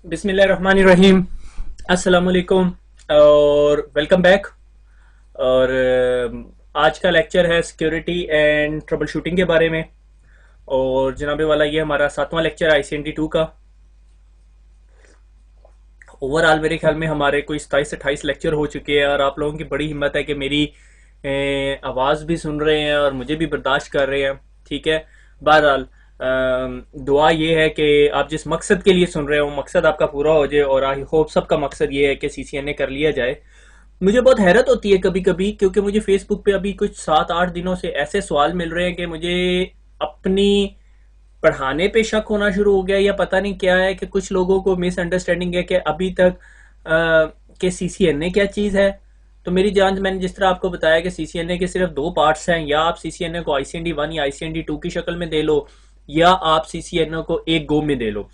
बिस्मिल्लाहिर्रहमानिर्रहीम। अस्सलाम वालेकुम और वेलकम बैक। और आज का लेक्चर है सिक्योरिटी एंड ट्रबल शूटिंग के बारे में। और जनाबे वाला ये हमारा 7वां लेक्चर है ICNT 2 का। ओवरऑल मेरे ख्याल में हमारे कोई 27-28 लेक्चर हो चुके हैं और आप लोगों की बड़ी हिम्मत है कि मेरी आवाज़ भी सुन रहे हैं और मुझे भी बर्दाश्त कर रहे हैं। ठीक है, बहरहाल दुआ ये है कि आप जिस मकसद के लिए सुन रहे हो मकसद आपका पूरा हो जाए और आई होप सबका मकसद ये है कि CCNA कर लिया जाए। मुझे बहुत हैरत होती है कभी कभी, क्योंकि मुझे फेसबुक पे अभी कुछ 7-8 दिनों से ऐसे सवाल मिल रहे हैं कि मुझे अपनी पढ़ाने पे शक होना शुरू हो गया या पता नहीं क्या है कि कुछ लोगों को मिसअंडरस्टैंडिंग है कि अभी तक कि CCNA क्या चीज़ है। तो मेरी जान, मैंने जिस तरह आपको बताया कि CCNA के सिर्फ दो पार्ट्स हैं, या आप CCNA को ICND 1 या ICND 2 की शक्ल में दे लो या आप CCNA को एक गो में दे लो।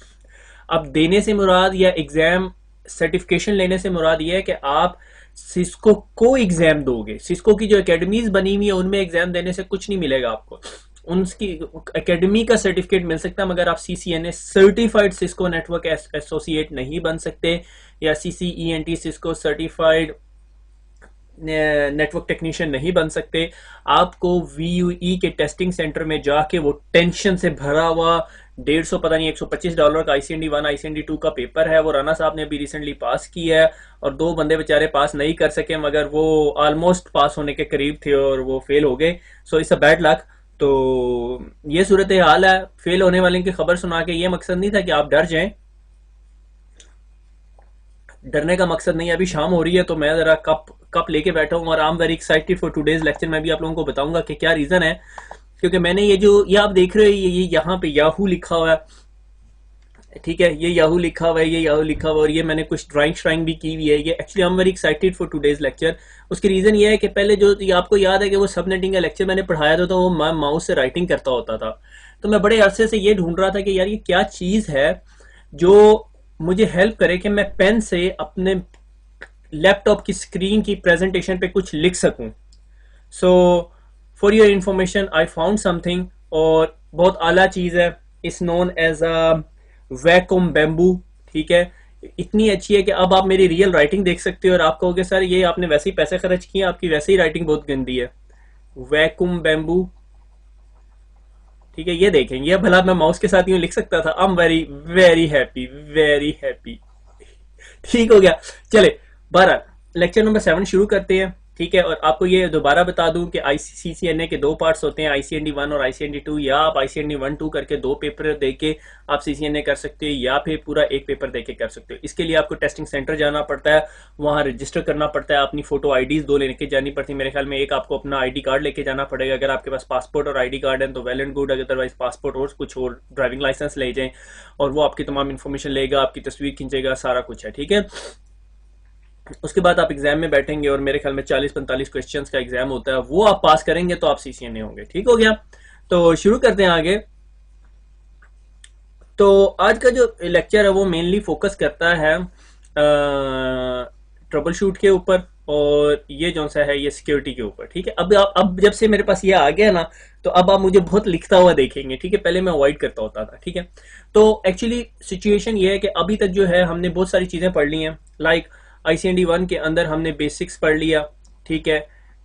अब देने से मुराद या एग्जाम सर्टिफिकेशन लेने से मुराद ये है कि आप सिस्को को एग्जाम दोगे। सिस्को की जो एकेडमीज बनी हुई है उनमें एग्जाम देने से कुछ नहीं मिलेगा आपको, उनकी एकेडमी का सर्टिफिकेट मिल सकता है, मगर आप CCNA certified Cisco network associate नहीं बन सकते या CCENT Cisco certified network technician नहीं बन सकते। आपको VUE के टेस्टिंग सेंटर में जाके वो टेंशन से भरा हुआ 150 पता नहीं $125 का ICND 1 ICND 2 का पेपर है, वो राना साहब ने अभी रिसेंटली पास किया है और दो बंदे बेचारे पास नहीं कर सके, मगर वो ऑलमोस्ट पास होने के करीब थे और वो फेल हो गए। So it's a bad luck. तो ये सूरत हाल है। फेल होने वाले की खबर सुना के ये मकसद नहीं था कि आप डर जाएं, डरने का मकसद नहीं है। अभी शाम हो रही है तो मैं जरा कप लेके बैठा हूँ और I am very excited for today's lecture. मैं भी आप लोगों को बताऊंगा कि क्या रीजन है, क्योंकि मैंने ये आप देख रहे हो ये यहाँ पे याहू लिखा हुआ है। ठीक है, ये याहू लिखा हुआ है, ये याहू लिखा हुआ है और ये मैंने कुछ ड्राइंग श्राइंग भी की हुई है। ये actually I am very excited for today's lecture. उसकी रीजन ये है कि पहले जो आपको याद है कि वो सबनेटिंग का लेक्चर मैंने पढ़ाया था तो वो मैं माउस से राइटिंग करता होता था। तो मैं बड़े अरसे से ये ढूंढ रहा था कि यार ये क्या चीज है जो मुझे हेल्प करे कि मैं पेन से अपने लैपटॉप की स्क्रीन की प्रेजेंटेशन पे कुछ लिख सकूं। So for your information I found something, और बहुत आला चीज है। It's known as a vacuum bamboo. ठीक है, इतनी अच्छी है कि अब आप मेरी रियल राइटिंग देख सकते हो और आप कहोगे सर ये आपने वैसे ही पैसे खर्च किए, आपकी वैसे ही राइटिंग बहुत गंदी है। Vacuum bamboo. ठीक है, ये देखेंगे, ये भला मैं माउस के साथ यूं लिख सकता था। I am very very happy, very happy. ठीक हो गया। चले, 12 लेक्चर नंबर 7 शुरू करते हैं। ठीक है, और आपको ये दोबारा बता दूं कि ICCNA के दो पार्ट्स होते हैं, ICND 1 और ICND 2। या आप ICND 1 2 करके दो पेपर देके आप CCNA कर सकते हो, या फिर पूरा एक पेपर देके कर सकते हो। इसके लिए आपको टेस्टिंग सेंटर जाना पड़ता है, वहां रजिस्टर करना पड़ता है, अपनी फोटो IDs दो लेके जानी पड़ती है। मेरे ख्याल में एक आपको अपना ID कार्ड लेके जाना पड़ेगा, अगर आपके पास पासपोर्ट और ID कार्ड है तो well and good, otherwise passport और कुछ और ड्राइविंग लाइसेंस ले जाएं और वो आपकी तमाम इन्फॉर्मेशन लेगा, आपकी तस्वीर खींचेगा, सारा कुछ है। ठीक है, उसके बाद आप एग्जाम में बैठेंगे और मेरे ख्याल में 40-45 क्वेश्चंस का एग्जाम होता है, वो आप पास करेंगे तो आप CCNA होंगे। ठीक हो गया, तो शुरू करते हैं आगे। तो आज का जो लेक्चर है वो मेनली फोकस करता है ट्रबल शूट के ऊपर, और ये जो सा है ये सिक्योरिटी के ऊपर। ठीक है, अब जब से मेरे पास ये आ गया ना, तो अब आप मुझे बहुत लिखता हुआ देखेंगे। ठीक है, पहले मैं अवॉइड करता होता था। ठीक है, तो एक्चुअली सिचुएशन ये है कि अभी तक जो है हमने बहुत सारी चीजें पढ़ ली हैं। लाइक ICND 1 के अंदर हमने बेसिक्स पढ़ लिया। ठीक है,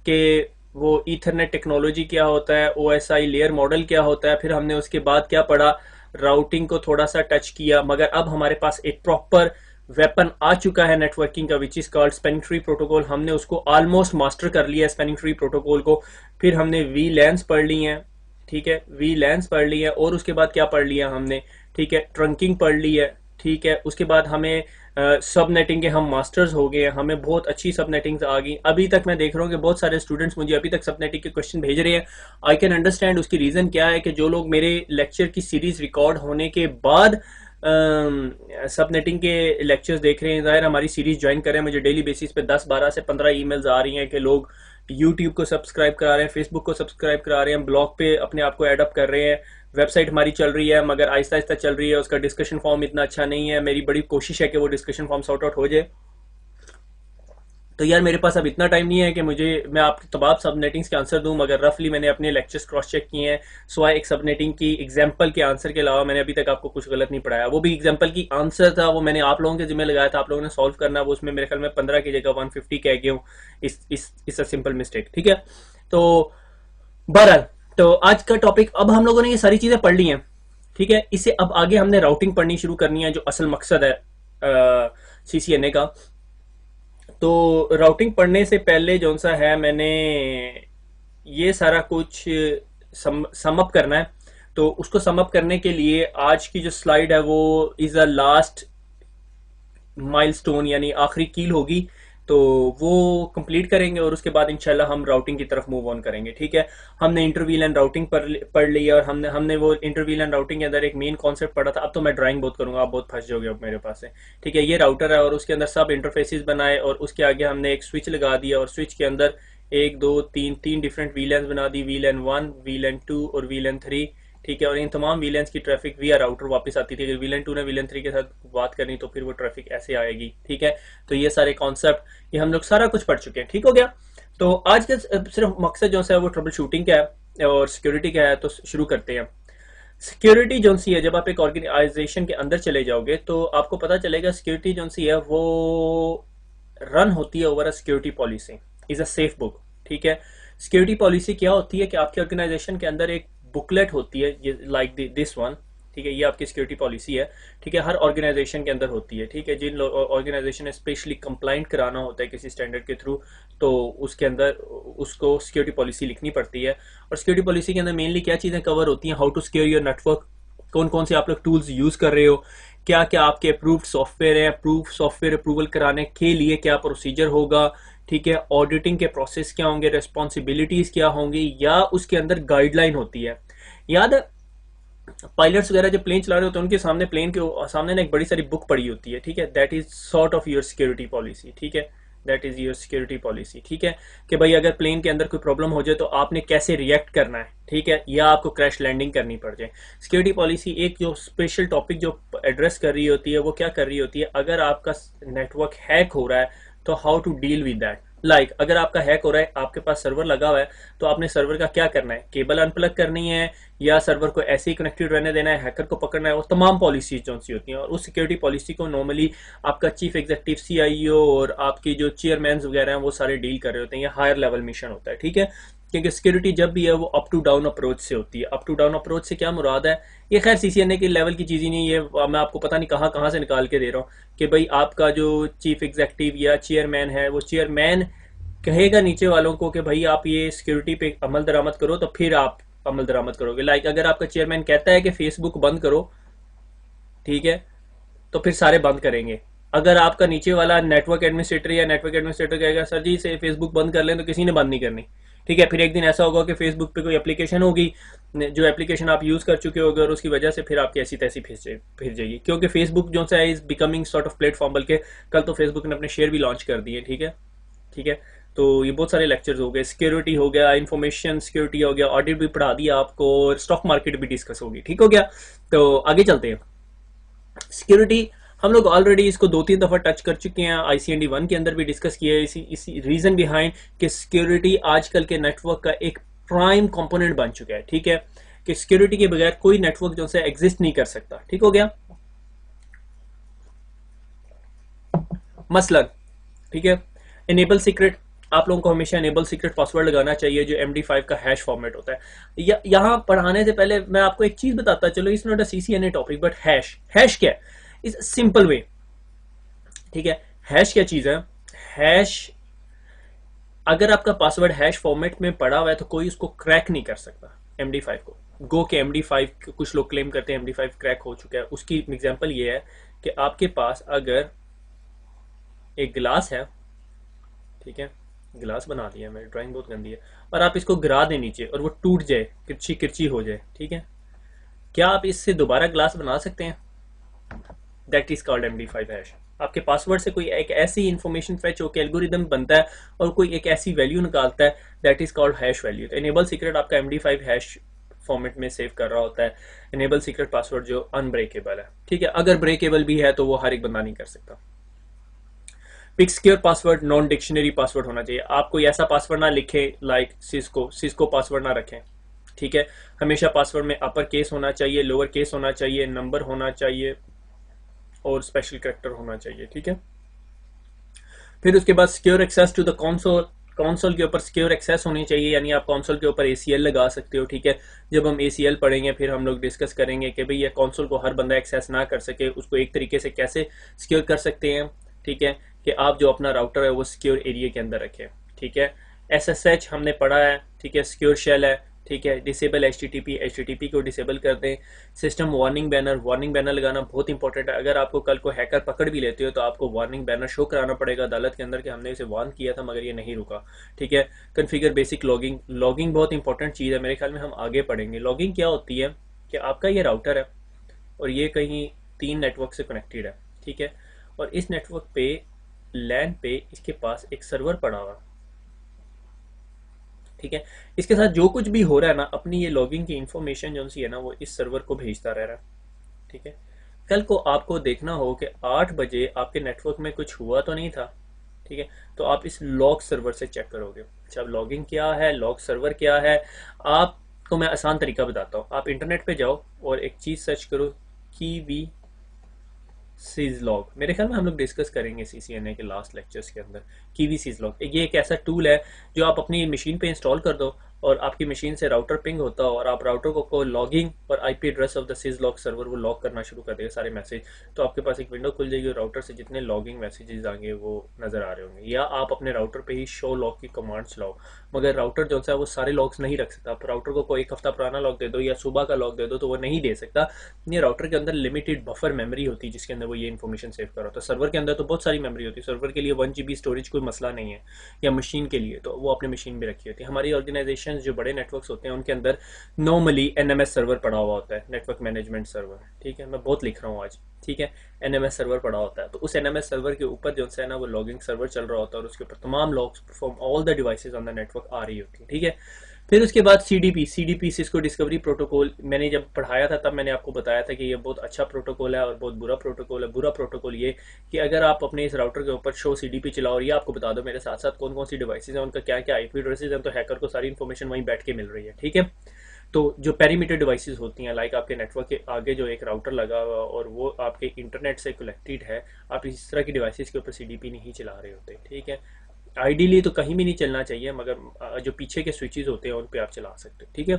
कि वो ईथरनेट टेक्नोलॉजी क्या होता है, OSI लेयर मॉडल क्या होता है, फिर हमने उसके बाद क्या पढ़ा, राउटिंग को थोड़ा सा टच किया। मगर अब हमारे पास एक प्रॉपर वेपन आ चुका है नेटवर्किंग का, which is called spanning tree protocol. हमने उसको ऑलमोस्ट मास्टर कर लिया है, स्पैनिंग ट्री प्रोटोकॉल को। फिर हमने VLANs पढ़ ली हैं। ठीक है, VLANs पढ़ ली है, और उसके बाद क्या पढ़ लिया हमने, ठीक है, ट्रंकिंग पढ़ ली है। ठीक है, उसके बाद हमें सबनेटिंग के हम मास्टर्स हो गए, हमें बहुत अच्छी सबनेटिंग आ गई। अभी तक मैं देख रहा हूँ कि बहुत सारे स्टूडेंट्स मुझे अभी तक सबनेटिंग के क्वेश्चन भेज रहे हैं। आई कैन अंडरस्टैंड उसकी रीज़न क्या है, कि जो लोग मेरे लेक्चर की सीरीज रिकॉर्ड होने के बाद सबनेटिंग के लेक्चर्स देख रहे हैं, ज़ाहिर हमारी सीरीज ज्वाइन करें। मुझे डेली बेसिस पे 10, 12 से 15 ईमेल्स आ रही हैं कि लोग यूट्यूब को सब्सक्राइब करा रहे हैं, फेसबुक को सब्सक्राइब करा रहे हैं, ब्लॉग पे अपने आप को एडअप कर रहे हैं, वेबसाइट हमारी चल रही है मगर आहिस्ता आहिस्ता चल रही है, उसका डिस्कशन फॉर्म इतना अच्छा नहीं है। मेरी बड़ी कोशिश है कि वो डिस्कशन फॉर्म सॉर्ट आउट हो जाए। तो यार मेरे पास अब इतना टाइम नहीं है कि मैं आपके तमाम सबनेटिंग्स के आंसर दूं, मगर रफली मैंने अपने लेक्चर्स क्रॉस चेक किए हैं। सो एक सबनेटिंग की एग्जांपल के आंसर के अलावा मैंने अभी तक आपको कुछ गलत नहीं पढ़ाया। वो भी एग्जांपल की आंसर था, वो मैंने आप लोगों के जिम्मे लगाया था, आप लोगों ने सॉल्व करना। वो उसमें मेरे ख्याल में 15 की जगह 150 कह गया हूँ। इस अ सिंपल मिस्टेक, ठीक है। तो बहरहाल, तो आज का टॉपिक, अब हम लोगों ने ये सारी चीजें पढ़ ली हैं, ठीक है। इससे अब आगे हमने राउटिंग पढ़नी शुरू करनी है, जो असल मकसद है सीसीएनए का। तो राउटिंग पढ़ने से पहले जो सा है, मैंने ये सारा कुछ सम अप करना है। तो उसको सम अप करने के लिए आज की जो स्लाइड है वो इज अ लास्ट माइलस्टोन, यानी आखिरी कील होगी। तो वो कंप्लीट करेंगे और उसके बाद इंशाल्लाह हम राउटिंग की तरफ मूव ऑन करेंगे, ठीक है। हमने इंटरव्हील एंड राउटिंग पढ़ लिया, और हमने वो इंटरव्हील एंड राउटिंग के अंदर एक मेन कॉन्सेप्ट पढ़ा था। अब तो मैं ड्राइंग बहुत करूंगा, आप बहुत फंस जाओगे अब मेरे पास से, ठीक है। ये राउटर है और उसके अंदर सब इंटरफेसेस बनाए, और उसके आगे हमने एक स्विच लगा दिया, और स्विच के अंदर एक दो तीन डिफरेंट वीलैंस बना दी, VLAN 1, VLAN 2 और VLAN 3, ठीक है। और इन तमाम वीलैंस की ट्रैफिक विया राउटर वापस आती थी। अगर VLAN 2 ने VLAN 3 के साथ बात करनी तो फिर वो ट्रैफिक ऐसे आएगी, ठीक है। तो ये सारे कॉन्सेप्ट, ये हम लोग सारा कुछ पढ़ चुके हैं, ठीक हो गया। तो आज का सिर्फ मकसद जो है वो ट्रबल शूटिंग का है और सिक्योरिटी का है। तो शुरू करते हैं। सिक्योरिटी जो सी है, जब आप एक ऑर्गेनाइजेशन के अंदर चले जाओगे तो आपको पता चलेगा सिक्योरिटी जो सी है वो रन होती है over a security policy, is a safe book, ठीक है। सिक्योरिटी पॉलिसी क्या होती है कि आपके ऑर्गेनाइजेशन के अंदर एक बुकलेट होती है, लाइक दिस वन, ठीक है। ये आपकी सिक्योरिटी पॉलिसी है, ठीक है। हर ऑर्गेनाइजेशन के अंदर होती है, ठीक है। जिन ऑर्गेनाइजेशन ने स्पेशली कंप्लाइंट कराना होता है किसी स्टैंडर्ड के थ्रू, तो उसके अंदर उसको सिक्योरिटी पॉलिसी लिखनी पड़ती है। और सिक्योरिटी पॉलिसी के अंदर मेनली क्या चीजें कवर होती हैं? How to secure your network, कौन कौन से आप लोग टूल्स यूज कर रहे हो, क्या क्या आपके अप्रूव्ड सॉफ्टवेयर है, सॉफ्टवेयर अप्रूवल कराने के लिए क्या प्रोसीजर होगा, ठीक है। ऑडिटिंग के प्रोसेस क्या होंगे, रेस्पॉन्सिबिलिटीज क्या होंगी, या उसके अंदर गाइडलाइन होती है। याद है पायलट्स वगैरह जो प्लेन चला रहे होते हैं उनके सामने, प्लेन के सामने ना एक बड़ी सारी बुक पड़ी होती है, ठीक है। That is sort of your security policy, ठीक है। That is your security policy, ठीक है। कि भाई अगर प्लेन के अंदर कोई प्रॉब्लम हो जाए तो आपने कैसे रिएक्ट करना है, ठीक है, या आपको क्रैश लैंडिंग करनी पड़ जाए। सिक्योरिटी पॉलिसी एक जो स्पेशल टॉपिक जो एड्रेस कर रही होती है, वो क्या कर रही होती है? अगर आपका नेटवर्क हैक हो रहा है तो how to deal with that. Like अगर आपका हैक हो रहा है, आपके पास सर्वर लगा हुआ है, तो आपने सर्वर का क्या करना है? केबल अनप्लग करनी है, या सर्वर को ऐसे ही कनेक्टेड रहने देना है, हैकर को पकड़ना है। वो तमाम पॉलिसीज जो सी होती हैं, और उस सिक्योरिटी पॉलिसी को नॉर्मली आपका चीफ एग्जीक्यूटिव, CIO और आपकी जो चेयरमैन वगैरह हैं वो सारे डील कर रहे होते हैं। ये हायर लेवल मिशन होता है, ठीक है। क्योंकि सिक्योरिटी जब भी है वो अप टू डाउन अप्रोच से होती है। अप टू डाउन अप्रोच से क्या मुराद है? ये खैर CCNA के लेवल की चीज़ ही नहीं है, मैं आपको पता नहीं कहाँ कहाँ से निकाल के दे रहा हूँ कि भाई आपका जो चीफ एग्जीक्यूटिव या चेयरमैन है, वो चेयरमैन कहेगा नीचे वालों को कि भाई आप ये सिक्योरिटी पे अमल दरामद करो, तो फिर आप अमल दरामद करोगे। लाइक अगर आपका चेयरमैन कहता है कि फेसबुक बंद करो, ठीक है, तो फिर सारे बंद करेंगे। अगर आपका नीचे वाला नेटवर्क एडमिनिस्ट्रेटर या नेटवर्क एडमिनिस्ट्रेटर कहेगा सर जी से फेसबुक बंद कर लें, तो किसी ने बंद नहीं करनी, ठीक है। फिर एक दिन ऐसा होगा कि फेसबुक पे कोई एप्लीकेशन होगी, जो एप्लीकेशन आप यूज कर चुके होगे, और उसकी वजह से फिर आपकी ऐसी तैसी फिर जाएगी। क्योंकि फेसबुक जो है is becoming sort of platform, बल्कि कल तो फेसबुक ने अपने शेयर भी लॉन्च कर दिए, ठीक है, ठीक है। तो ये बहुत सारे लेक्चर्स हो गए, सिक्योरिटी हो गया, इंफॉर्मेशन सिक्योरिटी हो गया, ऑडिट भी पढ़ा दिया आपको, और स्टॉक मार्केट भी डिस्कस होगी, ठीक हो गया। तो आगे चलते हैं। सिक्योरिटी हम लोग ऑलरेडी इसको 2-3 दफा टच कर चुके हैं, ICND 1 के अंदर भी डिस्कस किया है। इसी रीजन बिहाइंड कि सिक्योरिटी आजकल के नेटवर्क का एक प्राइम कंपोनेंट बन चुका है, ठीक है। कि सिक्योरिटी के बगैर कोई नेटवर्क जो है एग्जिस्ट नहीं कर सकता, ठीक हो गया। मसलन, ठीक है, इनेबल सीक्रेट, आप लोगों को हमेशा इनेबल सीक्रेट पासवर्ड लगाना चाहिए जो MD5 का हैश फॉर्मेट होता है। यहां पढ़ाने से पहले मैं आपको एक चीज बताता, चलो it's not a CCNA topic, but hash क्या है? इज सिंपल वे, ठीक है। हैश क्या चीज है? हैश, अगर आपका पासवर्ड हैश फॉर्मेट में पड़ा हुआ है तो कोई उसको क्रैक नहीं कर सकता। MD5 को गो के MD5 कुछ लोग क्लेम करते हैं MD5 क्रैक हो चुका है। उसकी एग्जांपल ये है कि आपके पास अगर एक गिलास है, ठीक है, गिलास बना दिया, मेरी ड्राइंग बहुत गंदी है, और आप इसको गिरा दें नीचे और वो टूट जाए, किरची किरची हो जाए, ठीक है, क्या आप इससे दोबारा ग्लास बना सकते हैं? That is called MD5 hash. आपके पासवर्ड से कोई एक ऐसी इंफॉर्मेशन फेच होकर एल्गोरिदम बनता है और कोई एक ऐसी वैल्यू निकालता है, that is called hash value. तो इनेबल सीक्रेट आपका MD5 हैश फॉर्मेट में सेव कर रहा होता है। इनेबल सीक्रेट पासवर्ड जो अनब्रेकेबल है, ठीक है। अगर ब्रेकेबल भी है तो वो हर एक बंदा नहीं कर सकता। Pick secure password, non dictionary password होना चाहिए। आप कोई ऐसा पासवर्ड ना लिखें लाइक सिस्को पासवर्ड ना रखें, ठीक है। हमेशा पासवर्ड में अपर केस होना चाहिए, लोअर केस होना चाहिए, नंबर होना चाहिए और स्पेशल कैरेक्टर होना चाहिए, ठीक है। फिर उसके बाद secure access to the console, console के ऊपर सिक्योर एक्सेस होनी चाहिए, यानी आप कंसोल के ऊपर ACL लगा सकते हो, ठीक है। जब हम ACL पढ़ेंगे फिर हम लोग डिस्कस करेंगे कि भाई ये कंसोल को हर बंदा एक्सेस ना कर सके, उसको एक तरीके से कैसे सिक्योर कर सकते हैं, ठीक है, कि आप जो अपना राउटर है वो सिक्योर एरिया के अंदर रखें, ठीक है। SSH हमने पढ़ा है, ठीक है, सिक्योर शेल है, ठीक है। डिसेबल HTTP को डिसेबल कर दें। सिस्टम वार्निंग बैनर लगाना बहुत इंपॉर्टेंट है। अगर आपको कल को हैकर पकड़ भी लेते हो तो आपको वार्निंग बैनर शो कराना पड़ेगा अदालत के अंदर कि हमने इसे वार्न किया था मगर ये नहीं रुका, ठीक है। कॉन्फ़िगर बेसिक लॉगिंग बहुत इंपॉर्टेंट चीज़ है, मेरे ख्याल में हम आगे पढ़ेंगे। लॉगिंग क्या होती है कि आपका ये राउटर है और ये कहीं 3 नेटवर्क से कनेक्टेड है, ठीक है, और इस नेटवर्क पे लैन पे इसके पास एक सर्वर पड़ा हुआ, ठीक है। इसके साथ जो कुछ भी हो रहा है ना, अपनी ये लॉगिंग की इंफॉर्मेशन जो सी है ना वो इस सर्वर को भेजता रह रहा है, ठीक है। कल को आपको देखना हो कि 8 बजे आपके नेटवर्क में कुछ हुआ तो नहीं था, ठीक है, तो आप इस लॉग सर्वर से चेक करोगे। अच्छा, अब लॉगिंग क्या है, लॉग सर्वर क्या है, आपको मैं आसान तरीका बताता हूँ। आप इंटरनेट पे जाओ और एक चीज़ सर्च करो, कीवी सिजलॉग। मेरे ख्याल में हम लोग डिस्कस करेंगे CCNA के लास्ट लेक्चर्स के अंदर। कीवी सिजलॉग ये एक ऐसा टूल है जो आप अपनी मशीन पे इंस्टॉल कर दो और आपकी मशीन से राउटर पिंग होता हो और आप राउटर को लॉगिंग और IP address of the syslog server वो लॉग करना शुरू कर देगा सारे मैसेज। तो आपके पास एक विंडो खुल जाएगी और राउटर से जितने लॉगिंग मैसेजेस आएंगे वो नजर आ रहे होंगे। या आप अपने राउटर पे ही शो लॉग की कमांड चलाओ, मगर राउटर जो है वो सारे लॉग्स नहीं रख सकता। आप राउटर को कोई 1 हफ्ता पुराना लॉग दे दो या सुबह का लॉग दे दो तो वो नहीं दे सकता। ये राउटर के अंदर लिमिटेड बफर मेमोरी होती है जिसके अंदर वो ये इन्फॉर्मेशन सेव कर रहा है। तो सर्वर के अंदर तो बहुत सारी मेमोरी होती है, सर्वर के लिए 1 GB स्टोरेज कोई मसला नहीं है, या मशीन के लिए तो वो अपने मशीन में रखी होती है। हमारी ऑर्गेनाइजेशन जो बड़े नेटवर्क्स होते हैं उनके अंदर नॉर्मली NMS सर्वर पड़ा हुआ होता है, नेटवर्क मैनेजमेंट सर्वर, ठीक है। मैं बहुत लिख रहा हूँ आज, ठीक है। NMS सर्वर पड़ा होता है, तो उस NMS सर्वर के ऊपर जो है ना वो लॉगिंग सर्वर चल रहा होता है और उसके ऊपर तमाम logs from all the devices on the network आ रही होती है, ठीक है। फिर उसके बाद CDP सिस्को डिस्कवरी प्रोटोकॉल, मैंने जब पढ़ाया था तब मैंने आपको बताया था कि ये बहुत अच्छा प्रोटोकॉल है और बहुत बुरा प्रोटोकॉल है। बुरा प्रोटोकॉल ये कि अगर आप अपने इस राउटर के ऊपर शो CDP चलाओ और ये आपको बता दो मेरे साथ साथ कौन कौन सी डिवाइसेज हैं, उनका क्या क्या IP एड्रेसेज हैं, तो हैकर को सारी इन्फॉर्मेशन वहीं बैठ के मिल रही है, ठीक है। तो जो पेरीमीटर डिवाइसेस होती हैं, लाइक आपके नेटवर्क के आगे जो एक राउटर लगा हुआ और वो आपके इंटरनेट से कनेक्टेड है, आप इस तरह की डिवाइसेस के ऊपर CDP नहीं चला रहे होते, ठीक है। आइडियली तो कहीं भी नहीं चलना चाहिए, मगर जो पीछे के स्विचेस होते हैं उन पे आप चला सकते हो, ठीक है।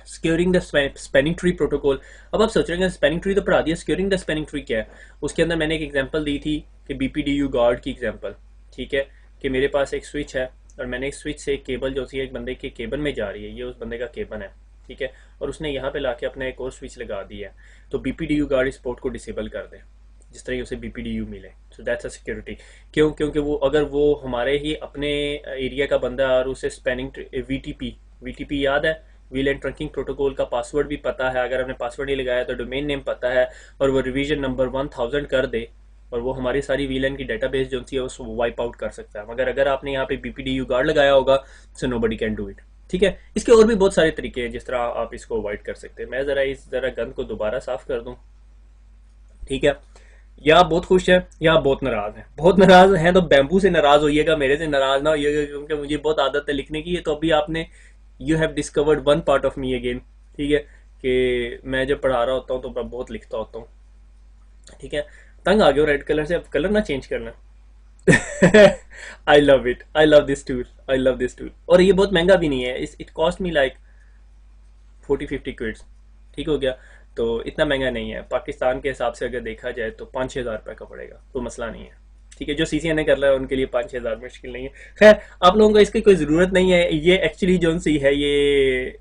Securing the spanning tree protocol. अब आप सोच रहे हैं स्पैनिंग ट्री तो पढ़ा दिया, सिक्योरिंग द स्पैनिंग ट्री क्या है? उसके अंदर मैंने एक एग्जांपल दी थी कि BPDU गार्ड की एग्जांपल, ठीक है, कि मेरे पास एक स्विच है और मैंने एक स्विच से एक केबल जो सी एक बंदे के केबल में जा रही है, ये उस बंदे का केबल है, ठीक है, और उसने यहाँ पे लाके अपना एक और स्विच लगा दिया है, तो BPDU गार्ड इस पोर्ट को डिसेबल कर दे जिस तरह उसे BPDU मिले। So that's a security. क्यों? क्योंकि वो अगर वो हमारे ही अपने एरिया का बंदा और उसे स्पैनिंग VTP याद है, व्हील एंड ट्रंकिंग प्रोटोकॉल का पासवर्ड भी पता है, अगर हमने पासवर्ड नहीं लगाया तो डोमेन नेम पता है और वो रिवीजन नंबर 1000 कर दे और वो हमारी सारी VLAN की डेटाबेस जो सी है उसको वाइप आउट कर सकता है। मगर अगर आपने यहाँ पे BPDU गार्ड लगाया होगा so nobody can do it, ठीक है। इसके और भी बहुत सारे तरीके हैं जिस तरह आप इसको अवॉइड कर सकते हैं। मैं जरा गन को दोबारा साफ कर दूं, ठीक है। या आप बहुत खुश हैं या आप बहुत नाराज हैं। बहुत नाराज हैं तो बैम्बू से नाराज होइएगा, मेरे से नाराज ना होइएगा, क्योंकि मुझे बहुत आदत है लिखने की। तो अभी आपने you have discovered one part of me again, ठीक है, कि मैं जब पढ़ा रहा होता हूँ तो मैं बहुत लिखता होता हूँ, ठीक है। तंग आ गया रेड कलर से, अब कलर ना चेंज करना। आई love it, I love this tool, I love this tool. और ये बहुत महंगा भी नहीं है, इट कॉस्ट मी लाइक 40-50 क्विड्स, ठीक हो गया। तो इतना महंगा नहीं है, पाकिस्तान के हिसाब से अगर देखा जाए तो 5-6 हज़ार रुपये का पड़ेगा, तो मसला नहीं है, ठीक है। जो CCNA कर रहा है उनके लिए 5-6 हज़ार मुश्किल नहीं है। खैर, आप लोगों को इसकी कोई ज़रूरत नहीं है, ये एक्चुअली जो सी है ये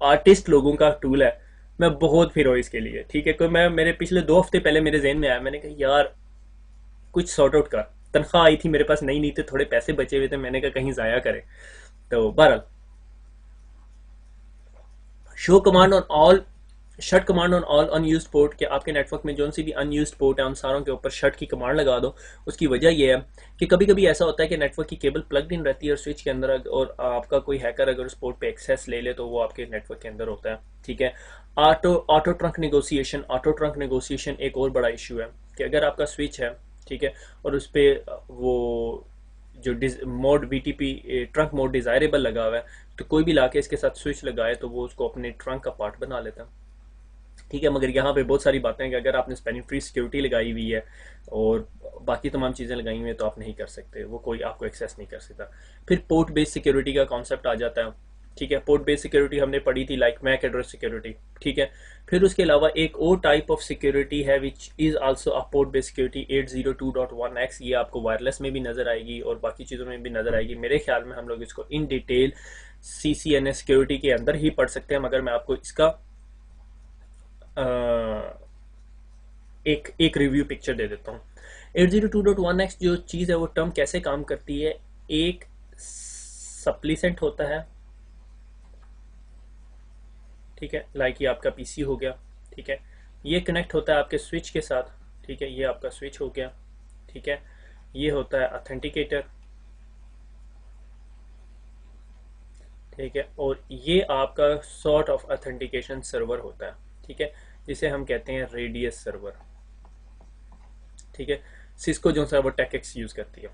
आर्टिस्ट लोगों का टूल है। मैं बहुत फिर हूँ इसके लिए, ठीक है। कोई मैं मेरे पिछले 2 हफ्ते पहले मेरे जहन में आया, मैंने कहा यार कुछ सॉर्ट आउट कर। तनख्वाह आई थी मेरे पास, नहीं थे, थोड़े पैसे बचे हुए थे, मैंने कहा कहीं ज़ाया करें। तो बहरहाल, show command on all, shut command on all unused port, कि आपके नेटवर्क में जो सी भी अनयूज्ड पोर्ट है उन सारों के ऊपर शट की कमांड लगा दो। उसकी वजह यह है कि कभी कभी ऐसा होता है कि नेटवर्क की केबल प्लग्ड इन रहती है और स्विच के अंदर, और आपका कोई हैकर अगर उस पोर्ट पे एक्सेस ले ले तो वो आपके नेटवर्क के अंदर होता है, ठीक है। ऑटो ट्रंक नेगोशिएशन एक और बड़ा इशू है कि अगर आपका स्विच है, ठीक है, और उस पर वो जो mode BTP trunk mode desirable लगा हुआ है, तो कोई भी लाके इसके साथ स्विच लगाए तो वो उसको अपने ट्रंक का पार्ट बना लेता है। ठीक है, मगर यहाँ पे बहुत सारी बातें हैं कि अगर आपने स्पैनिंग ट्री सिक्योरिटी लगाई हुई है और बाकी तमाम चीज़ें लगाई हुई हैं तो आप नहीं कर सकते, वो कोई आपको एक्सेस नहीं कर सकता। फिर पोर्ट बेस्ड सिक्योरिटी का कॉन्सेप्ट आ जाता है। ठीक है, पोर्ट बेस्ड सिक्योरिटी हमने पढ़ी थी, लाइक मैक एड्रेस सिक्योरिटी। ठीक है, फिर उसके अलावा एक और टाइप ऑफ सिक्योरिटी है which is also a port based security 802.1x। ये आपको वायरलेस में भी नज़र आएगी और बाकी चीज़ों में भी नज़र आएगी। मेरे ख्याल में हम लोग इसको इन डिटेल CCNA सिक्योरिटी के अंदर ही पढ़ सकते हैं, मगर मैं आपको इसका एक रिव्यू पिक्चर दे देता हूँ। 802.1x जो चीज़ है वो टर्म कैसे काम करती है, एक सप्लीसेंट होता है। ठीक है, लाइक ये आपका PC हो गया। ठीक है, ये कनेक्ट होता है आपके स्विच के साथ। ठीक है, ये आपका स्विच हो गया। ठीक है, ये होता है ऑथेंटिकेटर। ठीक है, और ये आपका सॉर्ट ऑफ ऑथेंटिकेशन सर्वर होता है। ठीक है, जिसे हम कहते हैं रेडियस सर्वर। ठीक है, सिस्को जो है वो टेकएक्स यूज करती है।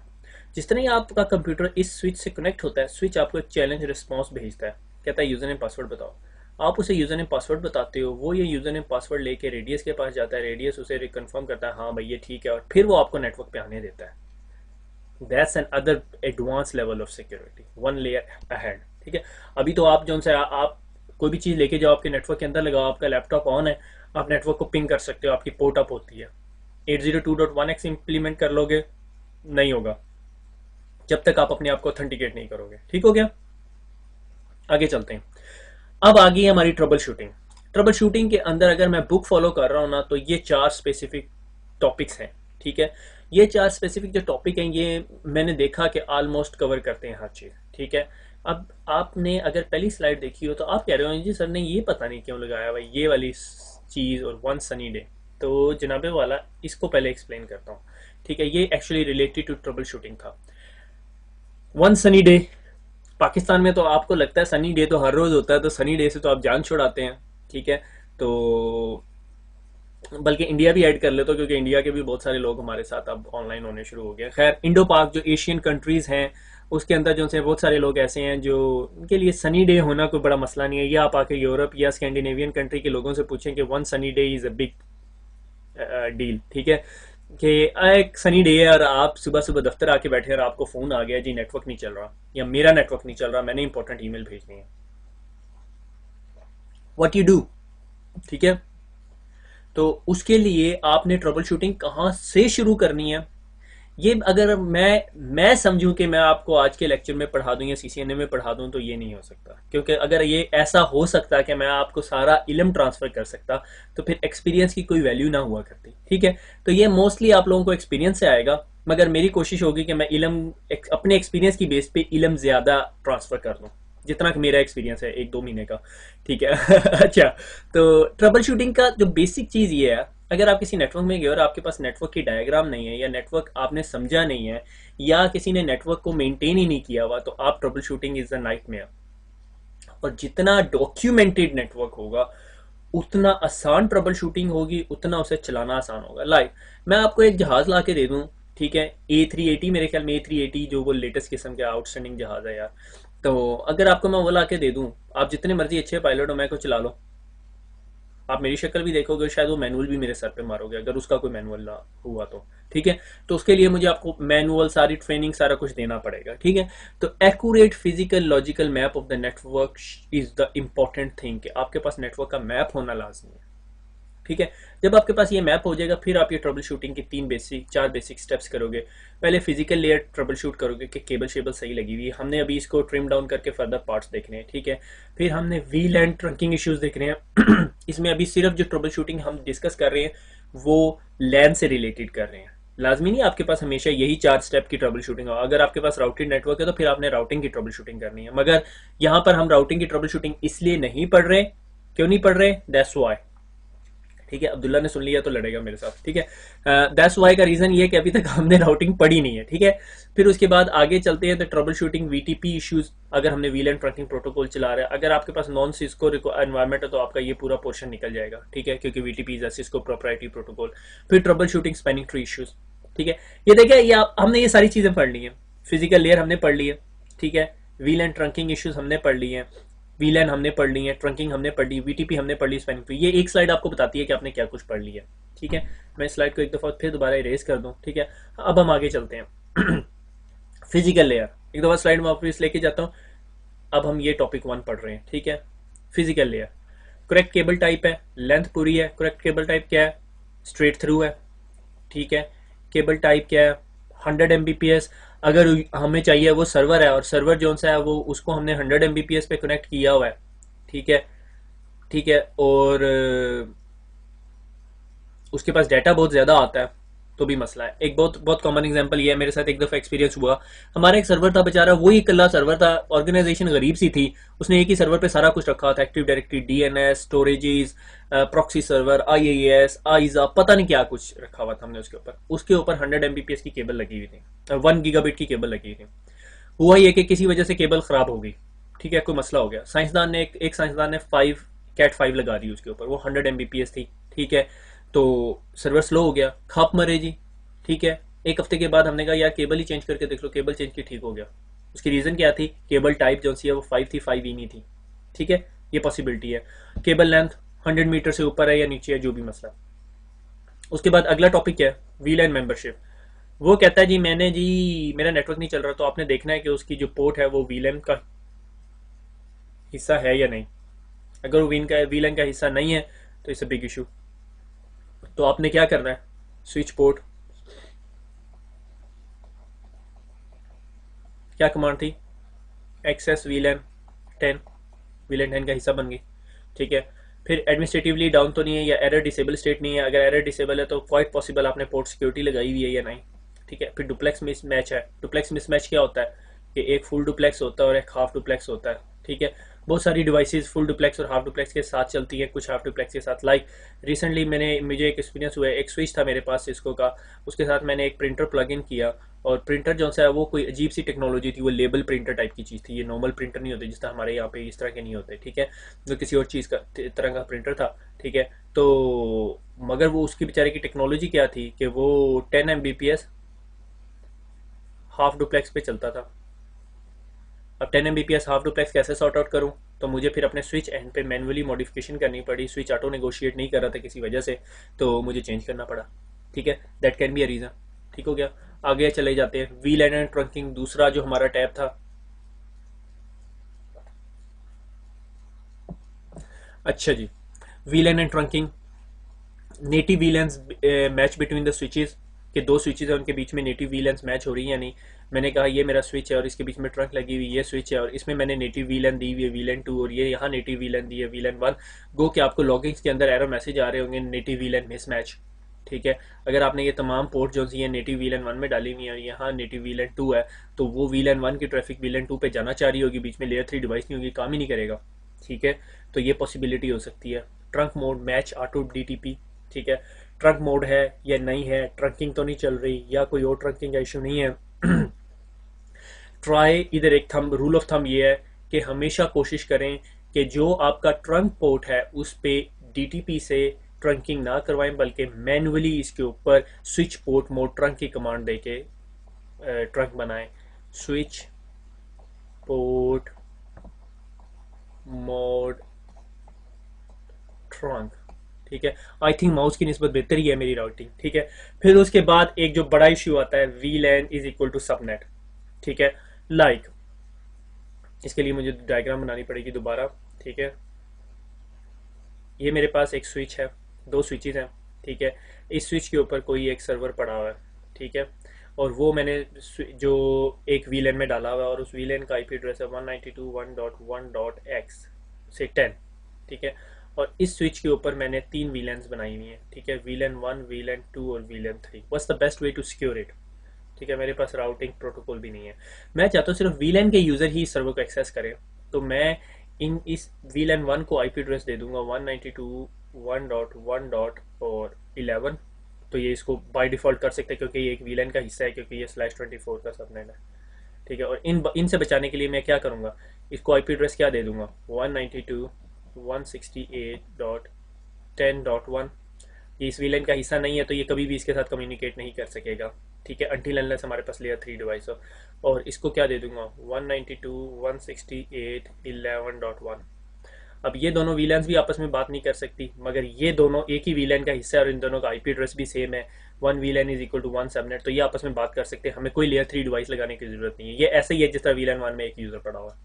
जिस तरह ही आपका कंप्यूटर इस स्विच से कनेक्ट होता है, स्विच आपको एक चैलेंज रिस्पॉन्स भेजता है, कहता है यूजर नेम पासवर्ड बताओ। आप उसे यूजर नेम पासवर्ड बताते हो, वो ये यूजर नेम पासवर्ड लेके रेडियस के पास जाता है, रेडियस उसे रिकन्फर्म करता है हाँ भाई ये ठीक है, और फिर वो आपको नेटवर्क पे आने देता है। That's an other advance level of security, one layer ahead. ठीक है, अभी तो आप जो है आप कोई भी चीज़ लेके जाओ, आपके नेटवर्क के अंदर लगाओ, आपका लैपटॉप ऑन है, आप नेटवर्क को पिंग कर सकते हो, आपकी पोर्ट अप होती है। 802.1x इम्प्लीमेंट कर लोगे, नहीं होगा जब तक आप अपने आप को ऑथेंटिकेट नहीं करोगे। ठीक हो गया, आगे चलते हैं। अब आ गई है हमारी ट्रबल शूटिंग। ट्रबल शूटिंग के अंदर अगर मैं बुक फॉलो कर रहा हूं ना, तो ये 4 स्पेसिफिक टॉपिक्स हैं। ठीक है, ये 4 स्पेसिफिक जो टॉपिक हैं ये मैंने देखा कि ऑलमोस्ट कवर करते हैं हर चीज़। ठीक है, अब आपने अगर पहली स्लाइड देखी हो तो आप कह रहे हो जी सर ने ये पता नहीं क्यों लगाया भाई ये वाली चीज़ और वन सनी डे। तो जनाबे वाला इसको पहले एक्सप्लेन करता हूँ। ठीक है, ये actually related to trouble shooting था। वन सनी डे, पाकिस्तान में तो आपको लगता है सनी डे तो हर रोज होता है, तो सनी डे से तो आप जान छुड़ाते हैं। ठीक है, तो बल्कि इंडिया भी ऐड कर ले, तो क्योंकि इंडिया के भी बहुत सारे लोग हमारे साथ अब ऑनलाइन होने शुरू हो गए। खैर, इंडो पाक जो एशियन कंट्रीज हैं उसके अंदर जो से बहुत सारे लोग ऐसे हैं जो उनके लिए सनी डे होना कोई बड़ा मसला नहीं है। या आप आके यूरोप या स्कैंडिनेवियन कंट्री के लोगों से पूछें कि one sunny day is a big deal. ठीक है, कि एक सनी डे है और आप सुबह सुबह दफ्तर आके बैठे और आपको फोन आ गया जी नेटवर्क नहीं चल रहा, या मेरा नेटवर्क नहीं चल रहा, मैंने इंपॉर्टेंट ईमेल भेजनी है, व्हाट यू डू। ठीक है, तो उसके लिए आपने ट्रबल शूटिंग कहाँ से शुरू करनी है, ये अगर मैं समझूं कि मैं आपको आज के लेक्चर में पढ़ा दूं या CCNA में पढ़ा दूं तो ये नहीं हो सकता। क्योंकि अगर ये ऐसा हो सकता कि मैं आपको सारा इल्म ट्रांसफर कर सकता तो फिर एक्सपीरियंस की कोई वैल्यू ना हुआ करती। ठीक है, तो ये मोस्टली आप लोगों को एक्सपीरियंस से आएगा, मगर मेरी कोशिश होगी कि मैं इल्म अपने एक्सपीरियंस की बेस पे इल्म ज्यादा ट्रांसफर कर दूं, जितना कि मेरा एक्सपीरियंस है 1-2 महीने का। ठीक है अच्छा, तो ट्रबल शूटिंग का जो बेसिक चीज ये है, अगर आप किसी नेटवर्क में गए और आपके पास नेटवर्क की डायग्राम नहीं है या नेटवर्क आपने समझा नहीं है या किसी ने नेटवर्क को मेंटेन ही नहीं किया हुआ, तो आप trouble shooting is a nightmare. और जितना डॉक्यूमेंटेड नेटवर्क होगा उतना आसान ट्रबल शूटिंग होगी, उतना उसे चलाना आसान होगा। लाइक मैं आपको एक जहाज ला के दे दूं, ठीक है, A380, मेरे ख्याल में A380 जो वो लेटेस्ट किस्म के आउटस्टैंडिंग जहाज है यार, तो अगर आपको मैं वो ला के दे दूं, आप जितने मर्जी अच्छे पायलट हो मैं को चला लो, आप मेरी शक्ल भी देखोगे, शायद वो मैनुअल भी मेरे सर पे मारोगे अगर उसका कोई मैनुअल ना हुआ तो। ठीक है, तो उसके लिए मुझे आपको मैनुअल, सारी ट्रेनिंग, सारा कुछ देना पड़ेगा। ठीक है, तो accurate physical logical map of the network is the important thing, कि आपके पास नेटवर्क का मैप होना लाजमी है। ठीक है, जब आपके पास ये मैप हो जाएगा फिर आप ये ट्रबल शूटिंग की 4 बेसिक स्टेप्स करोगे। पहले फिजिकल लेयर ट्रबल शूट करोगे कि केबल शेबल सही लगी हुई है, हमने अभी इसको ट्रिम डाउन करके फर्दर पार्ट्स देखने हैं। ठीक है, फिर हमने व्हील एंड ट्रंकिंग इश्यूज देख रहे हैं इसमें अभी सिर्फ जो ट्रबल शूटिंग हम डिस्कस कर रहे हैं वो लैन से रिलेटेड कर रहे हैं। लाजमी नहीं आपके पास हमेशा यही 4 स्टेप की ट्रबल शूटिंग हो। अगर आपके पास राउटेड नेटवर्क है तो फिर आपने राउटिंग की ट्रबल शूटिंग करनी है, मगर यहाँ पर हम राउटिंग की ट्रबल शूटिंग इसलिए नहीं पढ़ रहे, क्यों नहीं पढ़ रहे, दैट्स व्हाई। ठीक है, अब्दुल्ला ने सुन लिया तो लड़ेगा मेरे साथ। ठीक है, दैट्स वाई का रीजन ये कि अभी तक हमने राउटिंग पढ़ी नहीं है। ठीक है, फिर उसके बाद आगे चलते हैं तो ट्रबल शूटिंग VTP इश्यूज, अगर हमने व्हील एंड ट्रंकिंग प्रोटोकॉल चला रहा है, अगर आपके पास नॉन सिस्को एनवायरमेंट है तो आपका ये पूरा पोर्शन निकल जाएगा। ठीक है, क्योंकि VTP is a Cisco proprietary protocol. फिर troubleshooting spanning tree issues, ठीक है, ये देखिए, ये हमने ये सारी चीजें पढ़ ली हैं। फिजिकल लेयर हमने पढ़ ली है, ठीक है। व्हील एंड ट्रंकिंग इश्यूज हमने पढ़ ली हैं, वीलन हमने पढ़ ली है, ट्रंकिंग हमने पढ़ ली, वीटीपी हमने पढ़ ली, स्पैनिंग ट्री। ये एक स्लाइड आपको बताती है कि आपने क्या कुछ पढ़ लिया, ठीक है। मैं स्लाइड को एक दफा फिर दोबारा इरेज कर दूं, ठीक है। अब हम आगे चलते हैं। फिजिकल लेयर, एक दफा स्लाइड में वापस लेके जाता हूं। अब हम ये टॉपिक 1 पढ़ रहे हैं, ठीक है। Physical layer, correct cable type है, लेंथ पूरी है। करेक्ट केबल टाइप क्या है? स्ट्रेट थ्रू है, ठीक है। केबल टाइप क्या है? 100 Mbps। अगर हमें चाहिए वो सर्वर है, और सर्वर जो सा है वो उसको हमने 100 Mbps पे कनेक्ट किया हुआ है, ठीक है, ठीक है। और उसके पास डाटा बहुत ज़्यादा आता है तो भी मसला है। एक बहुत बहुत कॉमन एग्जांपल ये है, मेरे साथ एक दफ़ा एक्सपीरियंस हुआ। हमारा एक सर्वर था बेचारा, वही इकल्ला सर्वर था, ऑर्गेनाइजेशन गरीब सी थी, उसने एक ही सर्वर पे सारा कुछ रखा था, active directory, DNS, storages, proxy server, IAS, आईजा, पता नहीं क्या कुछ रखा हुआ था हमने उसके ऊपर 100 Mbps की केबल लगी हुई थी, 1 गीगाबिट की केबल लगी हुई थी। हुआ ये कि किसी वजह से केबल खराब हो गई, ठीक है, कोई मसला हो गया। साइंसदान ने एक साइंसदान ने 5 कैट 5 लगा दी उसके ऊपर, वो 100 Mbps थी, ठीक है। तो सर्वर स्लो हो गया, खाप मरे जी, ठीक है। एक हफ्ते के बाद हमने कहा यार केबल ही चेंज करके देख लो, केबल चेंज की, ठीक हो गया। उसकी रीज़न क्या थी? केबल टाइप जो सी है वो 5 थी, 5 ही नहीं थी, ठीक है। ये पॉसिबिलिटी है। केबल लेंथ 100 मीटर से ऊपर है या नीचे है, जो भी मसला। उसके बाद अगला टॉपिक क्या है? वीलैन मेंबरशिप। वो कहता है जी मैंने जी मेरा नेटवर्क नहीं चल रहा, तो आपने देखना है कि उसकी जो पोर्ट है वो वीलैन का हिस्सा है या नहीं। अगर वो वीलैन का हिस्सा नहीं है तो इट्स अ बिग इशू। तो आपने क्या करना है? स्विच पोर्ट, क्या कमांड थी? एक्सेस वीलैन 10, वीलैन 10 का हिस्सा बन गई, ठीक है। फिर एडमिनिस्ट्रेटिवली डाउन तो नहीं है, या एरर डिसेबल स्टेट नहीं है। अगर एरर डिसेबल है तो क्वाइट पॉसिबल आपने पोर्ट सिक्योरिटी लगाई हुई है या नहीं, ठीक है। फिर डुप्लेक्स मिसमैच है। डुप्लेक्स मिसमैच क्या होता है? कि एक फुल डुप्लेक्स होता है और एक हाफ डुप्लेक्स होता है, ठीक है। बहुत सारी डिवाइसेस फुल डुप्लेक्स और हाफ डुप्लेक्स के साथ चलती हैं, कुछ हाफ डुप्लेक्स के साथ। लाइक रिसेंटली मुझे एक एक्सपीरियंस हुआ है, एक स्विच था मेरे पास सिस्को का, उसके साथ मैंने एक प्रिंटर प्लग इन किया, और प्रिंटर जो सा है वो कोई अजीब सी टेक्नोलॉजी थी, वो लेबल प्रिंटर टाइप की चीज़ थी। ये नॉर्मल प्रिंटर नहीं होते जिस तरह हमारे यहाँ पे इस तरह के नहीं होते, ठीक है। वो किसी और चीज़ का तरह का प्रिंटर था, ठीक है। तो मगर वो उसकी बेचारे की टेक्नोलॉजी क्या थी कि वो 10 Mbps हाफ डुप्लेक्स पे चलता था। अब 10 Mbps हाफ डुप्लेक्स कैसे सॉर्ट आउट करूं? तो मुझे फिर अपने स्विच एंड पे मैनुअली मॉडिफिकेशन करनी पड़ी। स्विच ऑटो नेगोशिएट नहीं कर रहा था किसी वजह से, तो मुझे चेंज करना पड़ा, ठीक है। That can be a reason, ठीक हो गया। आगे चले जाते हैं। व्हील एंड ट्रंकिंग, दूसरा जो हमारा टैब था। अच्छा जी, VLAN and trunking, native VLANs match between the switches, के दो स्विचेस है उनके बीच में नेटिव वीलेंस मैच हो रही है या नहीं। मैंने कहा ये मेरा स्विच है और इसके बीच में ट्रंक लगी हुई, ये स्विच है और इसमें मैंने नेटिव वीलन दी हुई है वीलन 2, और ये यहाँ नेटिव वीलन दी है वीलन 1। गो कि आपको लॉगिंग्स के अंदर एरर मैसेज आ रहे होंगे नेटिव वीलन मिसमैच, ठीक है। अगर आपने ये तमाम पोर्ट जो सी है नेटिव वीलन 1 में डाली हुई है और यहाँ नेटिव वीलन 2 है, तो वो वीलन 1 की ट्रैफिक वीलन 2 पे जाना चाह रही होगी, बीच में लेयर 3 डिवाइस नहीं होगी, काम ही नहीं करेगा, ठीक है। तो ये पॉसिबिलिटी हो सकती है। Trunk mode match auto DTP, ठीक है। ट्रंक मोड है या नहीं है, ट्रंकिंग तो नहीं चल रही, या कोई और ट्रंकिंग का इशू नहीं है। ट्राई, इधर एक थंब रूल ऑफ थंब ये है कि हमेशा कोशिश करें कि जो आपका ट्रंक पोर्ट है उस पे डीटीपी से ट्रंकिंग ना करवाएं, बल्कि मैनुअली इसके ऊपर स्विच पोर्ट मोड ट्रंक की कमांड देके ट्रंक बनाएं। स्विच पोर्ट मोड ट्रंक, ठीक है। आई थिंक माउस की निस्बत बेहतर ही है मेरी राउटिंग, ठीक है। फिर उसके बाद एक जो बड़ा इश्यू आता है, VLAN is equal to subnet, ठीक है। लाइक इसके लिए मुझे डायग्राम बनानी पड़ेगी दोबारा, ठीक है। ये मेरे पास एक स्विच है, दो स्विचेस हैं, ठीक है। इस स्विच के ऊपर कोई एक सर्वर पड़ा हुआ है, ठीक है। और वो मैंने जो एक वीलैन में डाला हुआ है, और उस वीलैन का आईपी एड्रेस है 192.1.1.x से 10, ठीक है। और इस स्विच के ऊपर मैंने 3 वीलैन्स बनाई हुई हैं, ठीक है। वीलैन 1, वीलैन 2 और VLAN 3। What's the best way to secure it, ठीक है। मेरे पास राउटिंग प्रोटोकॉल भी नहीं है, मैं चाहता हूँ सिर्फ वीलैन के यूज़र ही इस सर्वर को एक्सेस करें। तो मैं इस वीलैन 1 को आईपी एड्रेस दे दूंगा 192.1.1. और 11। तो ये इसको बाय डिफ़ॉल्ट कर सकते हैं क्योंकि ये एक वीलैन का हिस्सा है, क्योंकि ये /24 का सबनेट है, ठीक है। और इनसे बचाने के लिए मैं क्या करूँगा, इसको आईपी एड्रेस क्या दे दूंगा, 192.168.10.1, ये इस वीलन का हिस्सा नहीं है तो ये कभी भी इसके साथ कम्युनिकेट नहीं कर सकेगा, ठीक है, until unless हमारे पास लेयर 3 डिवाइस हो। और इसको क्या दे दूंगा 192.168.11.1। अब ये दोनों वीलैंस भी आपस में बात नहीं कर सकती, मगर ये दोनों एक ही वीलैन का हिस्सा है और इन दोनों का आईपी एड्रेस भी सेम है, 1 VLAN is equal to 1 subnet, तो ये आपस में बात कर सकते हैं, हमें कोई लेयर 3 डिवाइस लगाने की जरूरत नहीं है। ये ऐसे ही है जिस तरह वीलैन 1 में एक यूजर पड़ा हुआ है।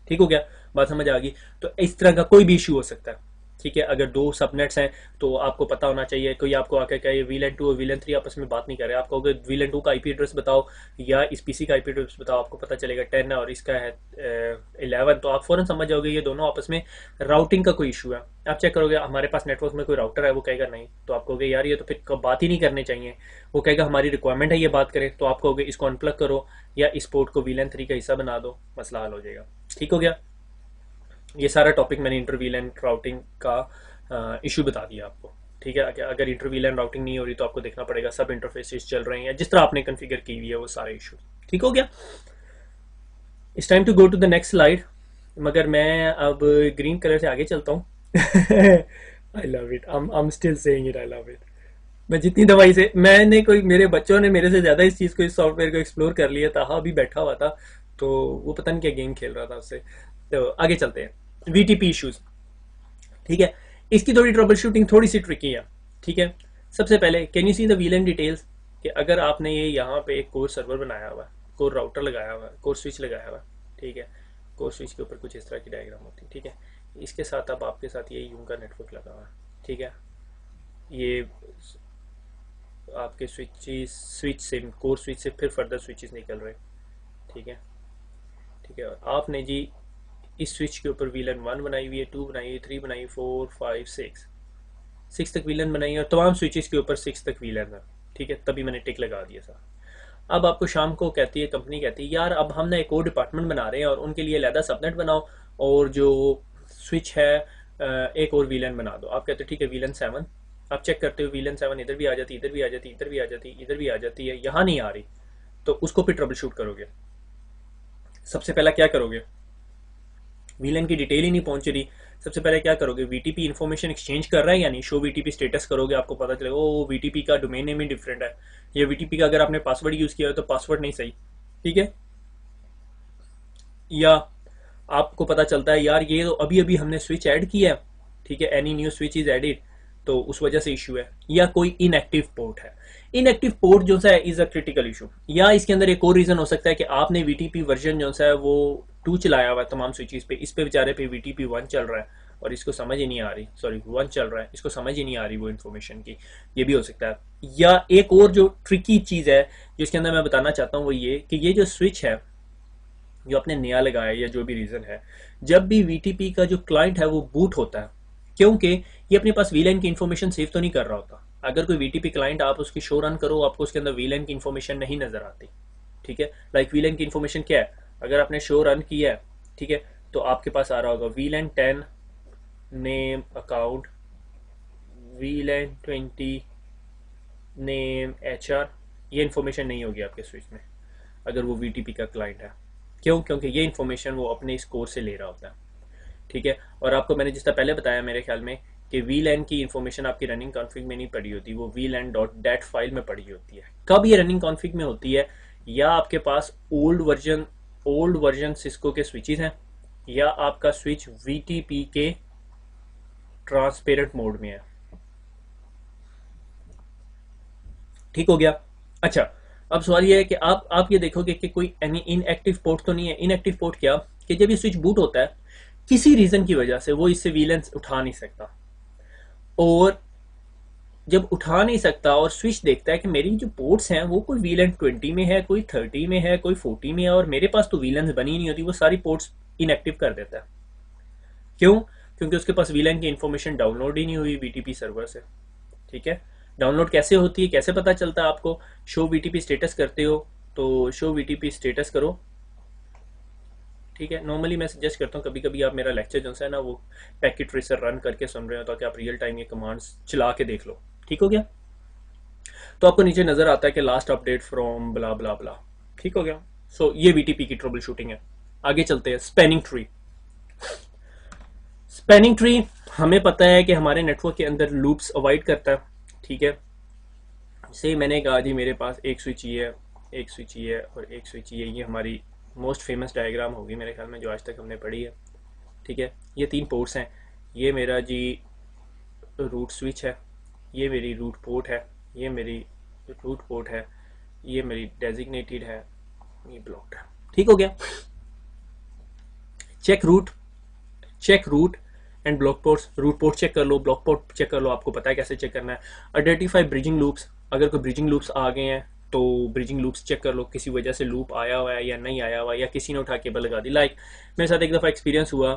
ठीक हो गया, बात समझ आ गई। तो इस तरह का कोई भी इशू हो सकता है, ठीक है। अगर दो सबनेट्स हैं तो आपको पता होना चाहिए, कोई आपको आकर कहे वीलन 2 और वीलन 3 आपस में बात नहीं कर रहे, आप कहोगे वीलन 2 का आईपी एड्रेस बताओ या इस पीसी का आईपी एड्रेस बताओ, आपको पता चलेगा 10 है और इसका है 11, तो आप फौरन समझ जाओगे ये दोनों आपस में राउटिंग का कोई इशू है। आप चेक करोगे हमारे पास नेटवर्क में कोई राउटर है, वो कहेगा नहीं, तो आप कहोगे यार ये तो फिर बात ही नहीं करनी चाहिए, वो कहेगा हमारी रिक्वायरमेंट है ये बात करें, तो आप कहोगे इसको अनप्लग करो या इस पोर्ट को वीलन 3 का हिस्सा बना दो, मसला हल हो जाएगा। ठीक हो गया, ये सारा टॉपिक मैंने इंटरवीलन राउटिंग का इशू बता दिया आपको, ठीक है। अगर इंटरवीलन राउटिंग नहीं हो रही तो आपको देखना पड़ेगा सब इंटरफेसेस चल रहे हैं जिस तरह आपने कॉन्फ़िगर की हुई है वो सारे इशू। ठीक हो गया, it's time to go to the next slide, मगर मैं अब ग्रीन कलर से आगे चलता हूँ। I love it, I am still saying it, I love it. मैं जितनी दवाई से मैंने कोई मेरे बच्चों ने मेरे से ज़्यादा इस चीज़ को, इस सॉफ्टवेयर को एक्सप्लोर कर लिया था, अभी बैठा हुआ था तो वो पता नहीं क्या गेम खेल रहा था उससे। तो आगे चलते हैं, वीटीपी इश्यूज, ठीक है। इसकी थोड़ी ट्रबल शूटिंग थोड़ी सी ट्रिकी है, ठीक है। सबसे पहले can you see the VLAN details, कि अगर आपने ये यहाँ पे एक कोर सर्वर बनाया हुआ है, कोर राउटर लगाया हुआ है, कोर स्विच लगाया हुआ है, ठीक है, कोर स्विच के ऊपर कुछ इस तरह की डायग्राम होती है, ठीक है। इसके साथ अब आपके साथ ये यूं का नेटवर्क लगा हुआ है, ठीक है। ये आपके स्विच से, कोर स्विच से फिर फर्दर स्विचेस निकल रहे, ठीक है, ठीक है। और आपने जी इस स्विच के ऊपर वीलन 1 बनाई हुई है, 2 बनाई हुई है, 3 बनाई, 4 5 6 तक वीलन बनाई है और तमाम स्विचेस के ऊपर 6 तक वीलन है, ठीक है। तभी मैंने टिक लगा दिया था। अब आपको शाम को कहती है कंपनी, कहती है यार अब हम ना एक और डिपार्टमेंट बना रहे हैं और उनके लिए अलहदा सबनेट बनाओ और जो स्विच है एक और वीलन बना दो। आप कहते हो ठीक है वीलन 7, आप चेक करते हो वीलन 7 इधर भी आ जाती, इधर भी आ जाती, इधर भी आ जाती, इधर भी आ जाती है, यहाँ नहीं आ रही, तो उसको फिर ट्रबल शूट करोगे। सबसे पहला क्या करोगे, वीलन की डिटेल ही नहीं पहुंच रही, सबसे पहले क्या करोगे, वीटीपी इन्फॉर्मेशन एक्सचेंज कर रहा है या नहीं, शो वीटीपी स्टेटस करोगे, आपको पता चलेगा ओ वीटीपी का डोमेन नेम ही डिफरेंट है, या वीटीपी का अगर आपने पासवर्ड यूज किया हो तो पासवर्ड नहीं सही, ठीक है। या आपको पता चलता है यार ये तो अभी अभी हमने स्विच ऐड किया है, ठीक है, any new switch is added, तो उस वजह से इशू है। या कोई इनएक्टिव पोर्ट है, इनएक्टिव पोर्ट जो सा इज अ क्रिटिकल इशू। या इसके अंदर एक और रीजन हो सकता है कि आपने वीटीपी वर्जन जो सा है वो 2 चलाया हुआ है तमाम स्विचेस पे, इस पे बेचारे पे वीटीपी 1 चल रहा है और इसको समझ ही नहीं आ रही, सॉरी 1 चल रहा है, इसको समझ ही नहीं आ रही वो इन्फॉर्मेशन की, ये भी हो सकता है। या एक और जो ट्रिकी चीज है जिसके अंदर मैं बताना चाहता हूँ वो ये कि ये जो स्विच है जो आपने नया लगाया या जो भी रीजन है, जब भी वीटीपी का जो क्लाइंट है वो बूट होता है, क्योंकि ये अपने पास वीलैन की इन्फॉर्मेशन सेव तो नहीं कर रहा होता। अगर कोई वीटीपी क्लाइंट आप उसकी शो रन करो, आपको उसके अंदर वीलैन की इन्फॉर्मेशन नहीं नजर आती, ठीक है। लाइक वीलैन की इन्फॉर्मेशन क्या है, अगर आपने शो रन किया है, ठीक है, तो आपके पास आ रहा होगा वीलैन 10 नेम अकाउंट, वीलैन 20 नेम एचआर, ये इन्फॉर्मेशन नहीं होगी आपके स्विच में अगर वो वीटीपी का क्लाइंट है। क्यों, क्योंकि ये इन्फॉर्मेशन वो अपने इस कोर से ले रहा होता है, ठीक है। और आपको मैंने जिस तरह पहले बताया मेरे ख्याल में कि वीलैन की इन्फॉर्मेशन आपकी रनिंग कॉन्फ़िग में नहीं पड़ी होती, वो vlan.dat फाइल में पड़ी होती है। कब ये रनिंग कॉन्फ़िग में होती है, या आपके पास ओल्ड वर्जन सिस्को के स्विचेस हैं, या आपका स्विच वीटीपी के ट्रांसपेरेंट मोड में है। ठीक हो गया। अच्छा, अब सवाल ये है कि आप ये देखोगे कि कोई इनएक्टिव पोर्ट तो नहीं है। इनएक्टिव पोर्ट क्या, कि जब ये स्विच बूट होता है किसी रीजन की वजह से वो इससे वीलन उठा नहीं सकता, और जब उठा नहीं सकता और स्विच देखता है कि मेरी जो पोर्ट्स हैं वो कोई वीलन 20 में है, कोई 30 में है, कोई 40 में है और मेरे पास तो वीलन बनी नहीं होती, वो सारी पोर्ट्स इनएक्टिव कर देता है। क्यों, क्योंकि उसके पास वीलन की इंफॉर्मेशन डाउनलोड ही नहीं हुई वीटीपी सर्वर से, ठीक है। डाउनलोड कैसे होती है, कैसे पता चलता है आपको, शो वीटीपी स्टेटस करते हो तो शो वीटीपी स्टेटस करो, ठीक है। नॉर्मली मैं सजेस्ट करता हूँ कभी कभी आप मेरा लेक्चर जो है ना वो पैकेट ट्रेसर रन करके सुन रहे हो ताकि आप रियल टाइम ये कमांड्स चला के देख लो, ठीक हो गया। तो आपको नीचे नजर आता है कि लास्ट अपडेट फ्रॉम ब्ला ब्ला ब्ला, ठीक हो गया। सो ये वीटीपी की ट्रबल शूटिंग है। आगे चलते हैं, स्पैनिंग ट्री। स्पैनिंग ट्री हमें पता है कि हमारे नेटवर्क के अंदर लूप्स अवॉइड करता है, ठीक है। से मैंने कहा जी मेरे पास एक स्विच ये है, एक स्विच ये है और एक स्विच ये। ये हमारी मोस्ट फेमस डायग्राम होगी मेरे ख्याल में जो आज तक हमने पढ़ी है, ठीक है। ये 3 पोर्ट्स हैं, ये मेरा जी रूट स्विच है, ये मेरी रूट पोर्ट है, ये मेरी रूट पोर्ट है, ये मेरी डेजिग्नेटेड है, ये ब्लॉक्ड है। ठीक हो गया। Check route and block ports. Route port check कर लो, ब्लॉक पोर्ट चेक कर लो, आपको पता है कैसे चेक करना है। आइडेंटिफाई ब्रिजिंग लूप्स, अगर कोई ब्रिजिंग लूप्स आ गए हैं तो ब्रिजिंग लूप्स चेक कर लो, किसी वजह से लूप आया हुआ है या नहीं आया हुआ है, या किसी ने उठा केबल लगा दी। लाइक मेरे साथ एक दफ़ा एक्सपीरियंस हुआ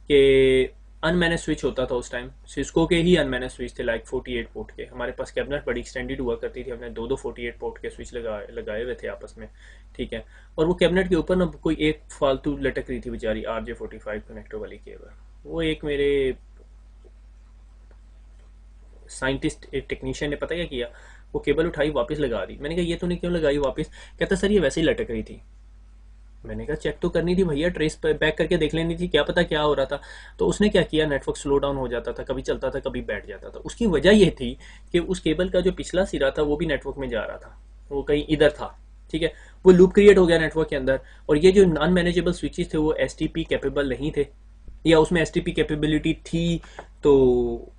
कि अनमैनेज स्विच होता था उस टाइम, सिस्को के ही अनमैनेज स्विच थे, लाइक 48 पोर्ट के। हमारे पास कैबिनेट बड़ी एक्सटेंडेड हुआ करती थी, हमने दो 48 पोर्ट के स्विच लगाए हुए थे आपस में, ठीक है। और वो कैबिनेट के ऊपर ना कोई एक फालतू लटक रही थी बेचारी, RJ45 कनेक्टर वाली केबल। वो एक मेरे साइंटिस्ट एक टेक्नीशियन ने पता क्या किया, वो केबल उठाई वापस लगा दी। मैंने कहा ये तूने क्यों लगाई वापस? कहता सर ये वैसे ही लटक रही थी। मैंने कहा चेक तो करनी थी भैया, ट्रेस बैक करके देख लेनी थी, क्या पता क्या हो रहा था। तो उसने क्या किया, नेटवर्क स्लो डाउन हो जाता था, कभी चलता था कभी बैठ जाता था। उसकी वजह यह थी कि उस केबल का जो पिछला सिरा था वो भी नेटवर्क में जा रहा था, वो कहीं इधर था, ठीक है। वो लूप क्रिएट हो गया नेटवर्क के अंदर, और ये जो नॉन मैनेजेबल स्विचेस थे वो STP कैपेबल नहीं थे, या उसमें STP कैपेबिलिटी थी तो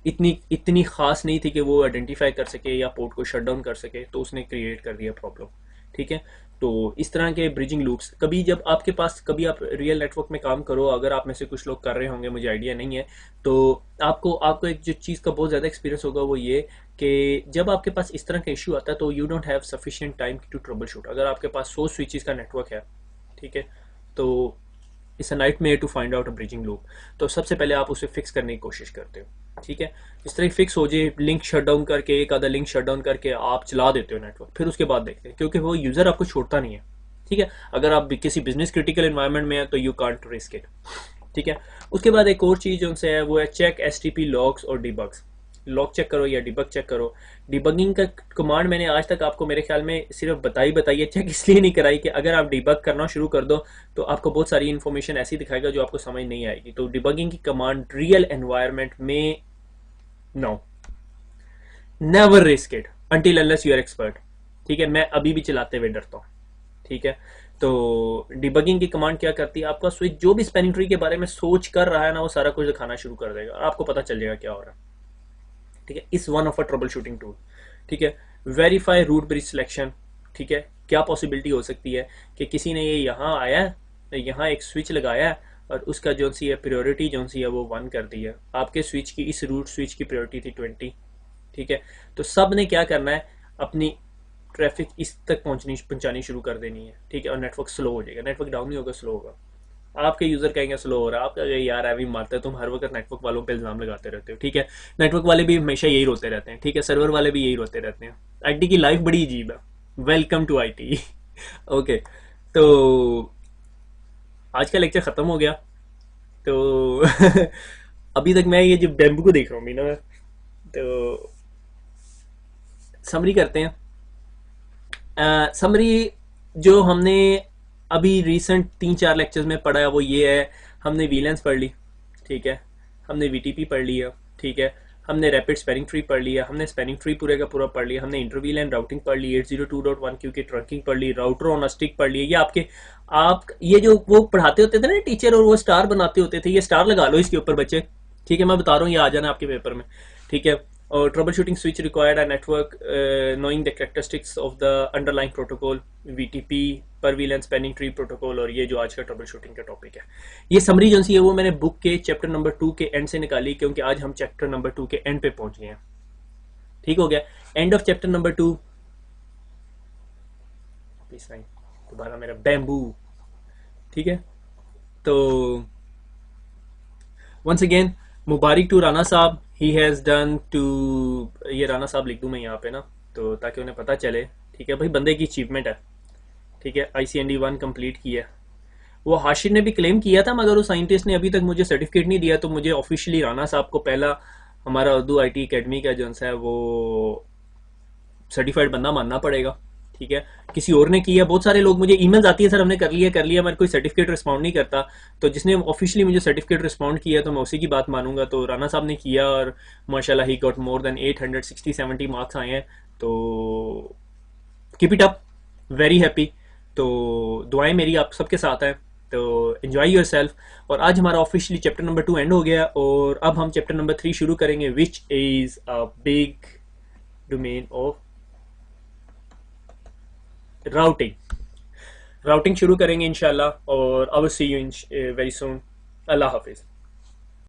इतनी खास नहीं थी कि वो आइडेंटिफाई कर सके या पोर्ट को शट डाउन कर सके, तो उसने क्रिएट कर दिया प्रॉब्लम, ठीक है। तो इस तरह के ब्रिजिंग लूप्स, कभी जब आपके पास, कभी आप रियल नेटवर्क में काम करो, अगर आप में से कुछ लोग कर रहे होंगे, मुझे आइडिया नहीं है, तो आपको एक जो चीज़ का बहुत ज़्यादा एक्सपीरियंस होगा वो ये कि जब आपके पास इस तरह का इशू आता है तो you don't have sufficient time to trouble shoot. अगर आपके पास 100 स्विचेस का नेटवर्क है, ठीक है, तो it's a nightmare to find out a bridging loop. तो सबसे पहले आप उसे फिक्स करने की कोशिश करते हो, ठीक है। इस तरह फिक्स हो जाए, लिंक शट डाउन करके, एक आधा लिंक शट डाउन करके आप चला देते हो नेटवर्क, फिर उसके बाद देखते हैं, क्योंकि वो यूजर आपको छोड़ता नहीं है, ठीक है। अगर आप किसी बिजनेस क्रिटिकल एनवायरनमेंट में है तो यू कांट रिस्क इट, ठीक है। उसके बाद एक और चीज उनसे है, वो है चेक STP लॉग्स और डिबग्स। लॉग चेक करो या डिबग चेक करो। डिबगिंग का कमांड मैंने आज तक आपको मेरे ख्याल में सिर्फ बताई है, चेक इसलिए नहीं कराई कि अगर आप डिबग करना शुरू कर दो तो आपको बहुत सारी इन्फॉर्मेशन ऐसी दिखाएगा जो आपको समझ नहीं आएगी। तो डिबगिंग की कमांड रियल एनवायरनमेंट में no, never risk it until unless you are expert, ठीक है। मैं अभी भी चलाते हुए डरता हूँ, ठीक है। तो डिबगिंग की कमांड क्या करती है, आपका स्विच जो भी स्पैनिंग ट्री के बारे में सोच कर रहा है ना, वो सारा कुछ दिखाना शुरू कर देगा, आपको पता चल जाएगा क्या हो रहा है, ठीक है। इस one of a trouble shooting tool, ठीक है। वेरीफाई रूट ब्रिज सिलेक्शन, ठीक है। क्या पॉसिबिलिटी हो सकती है कि किसी ने ये यहाँ आया है, यहाँ एक स्विच लगाया है और उसका जो सी है प्रायोरिटी जो सी है वो 1 कर दी है, आपके स्विच की, इस रूट स्विच की प्रायोरिटी थी 20, ठीक है। तो सब ने क्या करना है, अपनी ट्रैफिक इस तक पहुंचानी शुरू कर देनी है, ठीक है। और नेटवर्क स्लो हो जाएगा, नेटवर्क डाउन नहीं होगा, स्लो होगा। आपके यूजर कहेंगे स्लो हो रहा है, आप कहेंगे यार अभी मारते हैं, तुम हर वक्त नेटवर्क वालों पे इल्जाम लगाते रहते हो, ठीक है। नेटवर्क वाले भी हमेशा यही रोते रहते हैं, ठीक है। सर्वर वाले भी यही रोते रहते हैं। IT की लाइफ बड़ी अजीब है। Welcome to IT। ओके, तो आज का लेक्चर खत्म हो गया। तो अभी तक मैं ये जो बैम्बू को देख रहा हूँ ना, तो समरी करते हैं। समरी जो हमने अभी रिसेंट 3-4 लेक्चर्स में पढ़ा है वो ये है, हमने वीलेंस पढ़ ली, ठीक है। हमने VTP पढ़ लिया, ठीक है। हमने रैपिड स्पैनिंग ट्री पढ़ लिया, हमने स्पैनिंग ट्री पूरे का पूरा पढ़ लिया, हमने इंटरवील एंड राउटिंग पढ़ ली, 802.1q की ट्रंकिंग पढ़ ली, राउटर ऑन अ स्टिक पढ़ लिया। ये आपके ये जो वो पढ़ाते होते थे ना टीचर, और वो स्टार बनाते होते थे, ये स्टार लगा लो इसके ऊपर बच्चे, ठीक है। मैं बता रहा हूँ, ये आ जाना आपके पेपर में, ठीक है। और trouble shooting switch required a network knowing the characteristics of the underlying protocol, VTP, पर वीलेंस स्पैनिंग ट्री प्रोटोकॉल, और ये जो आज का ट्रबल शूटिंग का टॉपिक है। ये समरी जो सी है वो मैंने बुक के चैप्टर नंबर 2 के एंड से निकाली, क्योंकि आज हम चैप्टर नंबर 2 के एंड पे पहुंच गए हैं, ठीक हो गया। End of chapter number 2। दोबारा मेरा बैम्बू, ठीक है। तो वंस अगेन मुबारक टू राना साहब, ही हैज़ डन टू, ये राना साहब लिख दूं मैं यहाँ पे ना, तो ताकि उन्हें पता चले, ठीक है भाई, बंदे की अचीवमेंट है, ठीक है। ICND 1 कंप्लीट किया। वो हाशिर ने भी क्लेम किया था, मगर उस साइंटिस्ट ने अभी तक मुझे सर्टिफिकेट नहीं दिया, तो मुझे ऑफिशियली राना साहब को पहला हमारा उर्दू IT अकेडमी का जो है वो सर्टिफाइड बंदा मानना पड़ेगा, ठीक है, किसी और ने किया। बहुत सारे लोग मुझे ईमेल्स आती है, सर हमने कर लिया, मैं कोई सर्टिफिकेट रिस्पॉन्ड नहीं करता। तो जिसने ऑफिशियली मुझे सर्टिफिकेट रिस्पॉन्ड किया तो मैं उसी की बात मानूंगा। तो राना साहब ने किया और माशाल्लाह he got more than 860-70 marks आए हैं। तो keep it up, very happy. तो दुआएं मेरी आप सबके साथ हैं। तो एंजॉय योर सेल्फ। और आज हमारा ऑफिशियली चैप्टर नंबर 2 एंड हो गया और अब हम चैप्टर नंबर 3 शुरू करेंगे, which is a big domain of routing. Routing शुरू करेंगे इंशाल्लाह और I will see you in very soon. Allah Hafiz.